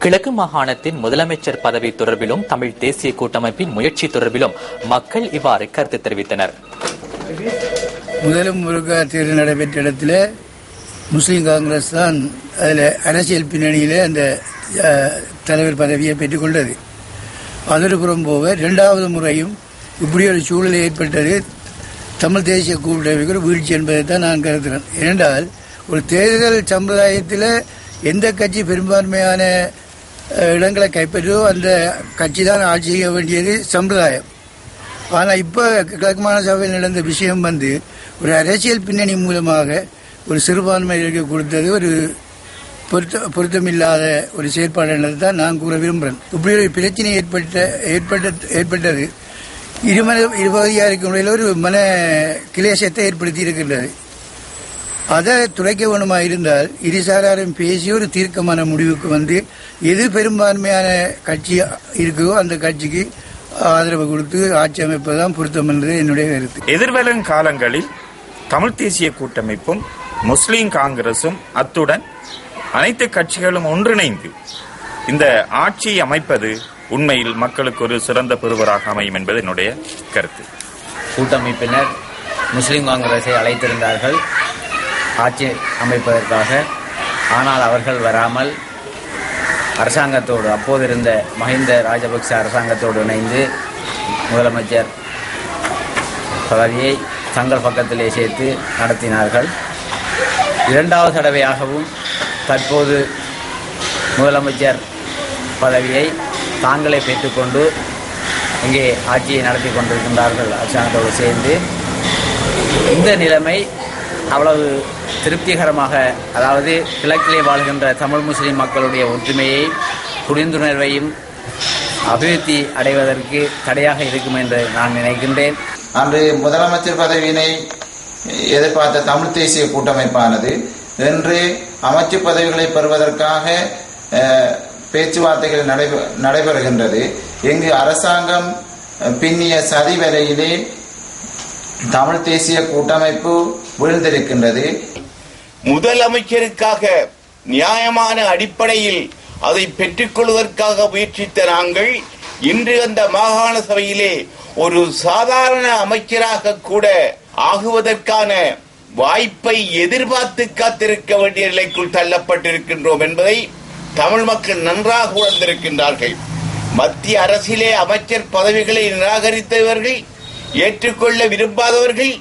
கிழக்கு மாகாணத்தின் முதலமைச்சர் பதவி தொடர்பிலும் தமிழ் தேசிய கூட்டமைப்பின் முயற்சி தொடர்பிலும் மக்கள் இவ்வாறு கருத்து தெரிவித்தனர். முதலும் முருகா தேர்தல் நடைபெற்ற இடத்துல முஸ்லீம் காங்கிரஸ் தான் அதில் அரசியல் பின்னணியில் அந்த தலைவர் பதவியை பெற்றுக்கொண்டது. அதற்கு புறம் போக இரண்டாவது முறையும் இப்படி ஒரு சூழல் ஏற்பட்டது தமிழ் தேசிய கூட்டமைப்பு ஒரு வீழ்ச்சி என்பதை தான் நான் கருதுகிறேன். ஏனென்றால் ஒரு தேர்தல் சம்பிரதாயத்தில் எந்த கட்சி பெரும்பான்மையான இடங்களை கைப்பற்றோ அந்த கட்சி தான் ஆட்சி செய்ய வேண்டியது சம்பிரதாயம். ஆனால் இப்போ கிழக்கு மாகாண சபையில் நடந்த விஷயம் ஒரு அரசியல் பின்னணி மூலமாக ஒரு சிறுபான்மையிற்கு கொடுத்தது ஒரு பொருத்தமில்லாத ஒரு செயற்பாடு என்பதை தான் நான் கூற விரும்புகிறேன். இப்படி ஒரு பிரச்சனை ஏற்பட்டது இருபதியாருக்கு இடையில் ஒரு மன கிளேசத்தை ஏற்படுத்தி இருக்கின்றது. அதை துளைக்க வேணுமா இருந்தால் இருசாராரும் பேசி ஒரு தீர்க்கமான முடிவுக்கு எது பெரும்பான்மையான கட்சி இருக்கோ அந்த கட்சிக்கு ஆதரவு கொடுத்து ஆட்சி அமைப்பதுதான் பொருத்தம் என்பது என்னுடைய கருத்து. எதிர்வரும் காலங்களில் தமிழ் தேசிய கூட்டமைப்பும் முஸ்லீம் காங்கிரசும் அத்துடன் அனைத்து கட்சிகளும் ஒன்றிணைந்து இந்த ஆட்சியை அமைப்பது உண்மையில் மக்களுக்கு ஒரு சிறந்த பெறுவராக அமையும் என்பது என்னுடைய கருத்து. கூட்டமைப்பினர் முஸ்லீம் காங்கிரஸை அழைத்திருந்தார்கள் ஆட்சி அமைப்பதற்காக. ஆனால் அவர்கள் வராமல் அரசாங்கத்தோடு அப்போது இருந்த மஹிந்த ராஜபக்ச அரசாங்கத்தோடு இணைந்து முதலமைச்சர் பதவியை தங்கள் பக்கத்திலே சேர்த்து நடத்தினார்கள். இரண்டாவது தடவையாகவும் தற்போது முதலமைச்சர் பதவியை தாங்களே பெற்றுக்கொண்டு இங்கே ஆட்சியை நடத்தி கொண்டிருக்கின்றார்கள் அரசாங்கத்தோடு சேர்ந்து. இந்த நிலைமை அவ்வளவு திருப்திகரமாக, அதாவது கிழக்கிலே வாழ்கின்ற தமிழ் முஸ்லிம் மக்களுடைய ஒற்றுமையை புரிந்துணர்வையும் அபிவிருத்தி அடைவதற்கு தடையாக இருக்கும் என்று நான் நினைக்கின்றேன். அன்று முதலமைச்சர் பதவியினை எதிர்பார்த்த தமிழ் தேசிய கூட்டமைப்பானது இன்று அமைச்சு பதவிகளை பெறுவதற்காக பேச்சுவார்த்தைகள் நடைபெறுகின்றது. இங்கு அரசாங்கம் பின்னிய சதி வேலையிலே தமிழ் தேசிய கூட்டமைப்பு வீழ்ந்திருக்கின்றது. முதலமைச்சருக்காக நியாயமான அடிப்படையில் அதை பெற்றுக்கொள்வதற்காக முயற்சித்த நாங்கள் இன்று அந்த மாகாண சபையிலே ஒரு சாதாரண அமைச்சராக கூட ஆகுவதற்கான வாய்ப்பை எதிர்பார்த்து காத்திருக்க வேண்டிய நிலைக்குள் தள்ளப்பட்டிருக்கின்றோம் என்பதை தமிழ் மக்கள் நன்றாக உணர்ந்திருக்கின்றார்கள். மத்திய அரசிலே அமைச்சர் பதவிகளை நிராகரித்தவர்கள், ஏற்றுக்கொள்ள விரும்பாதவர்கள்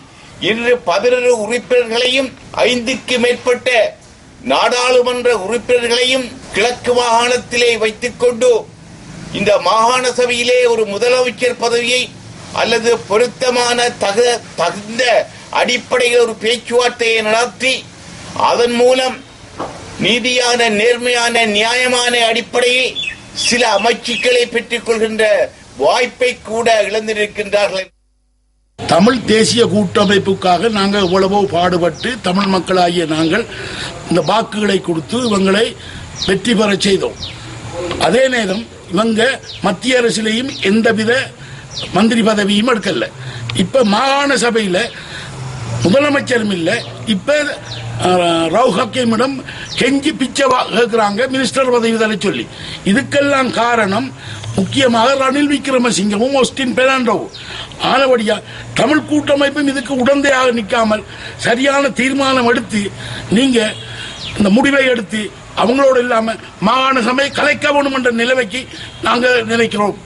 இன்று 11 உறுப்பினர்களையும் 5க்கு மேற்பட்ட நாடாளுமன்ற உறுப்பினர்களையும் கிழக்கு மாகாணத்திலே வைத்துக் கொண்டு இந்த மாகாண சபையிலே ஒரு முதலமைச்சர் பதவியை அல்லது பொருத்தமான தகுந்த அடிப்படையில் ஒரு பேச்சுவார்த்தையை நடத்தி அதன் மூலம் நீதியான, நேர்மையான, நியாயமான அடிப்படையில் சில அமைச்சுக்களை பெற்றுக் கொள்கின்ற வாய்ப்பை கூட இழந்திருக்கின்றார்கள். தமிழ் தேசிய கூட்டமைப்புக்காக நாங்கள் எவ்வளவோ பாடுபட்டு தமிழ் மக்களாகிய நாங்கள் இந்த வாக்குகளை கொடுத்து இவங்களை வெற்றி பெற செய்தோம். அதே நேரம் இவங்க மத்திய அரசிலேயும் எந்தவித மந்திரி பதவியும் எடுக்கல. இப்ப மாகாண சபையில முதலமைச்சரும் இல்லை. இப்ப ரவு ஹக்கீமிடம் கெஞ்சி பிச்சை கேட்கிறாங்க மினிஸ்டர் பதவி தர சொல்லி. இதுக்கெல்லாம் காரணம் முக்கியமாக ரணில் விக்ரமசிங்கவும் ஒஸ்டின் பெர்னாண்டோவும். ஆனபடியா தமிழ் கூட்டமைப்பும் இதுக்கு உடந்தையாக நிற்காமல் சரியான தீர்மானம் எடுத்து நீங்க இந்த முடிவை எடுத்து அவங்களோடு இல்லாம மாகாண சபை கலைக்க வேண்டும் என்ற நிலைமைக்கு நாங்கள் நினைக்கிறோம்.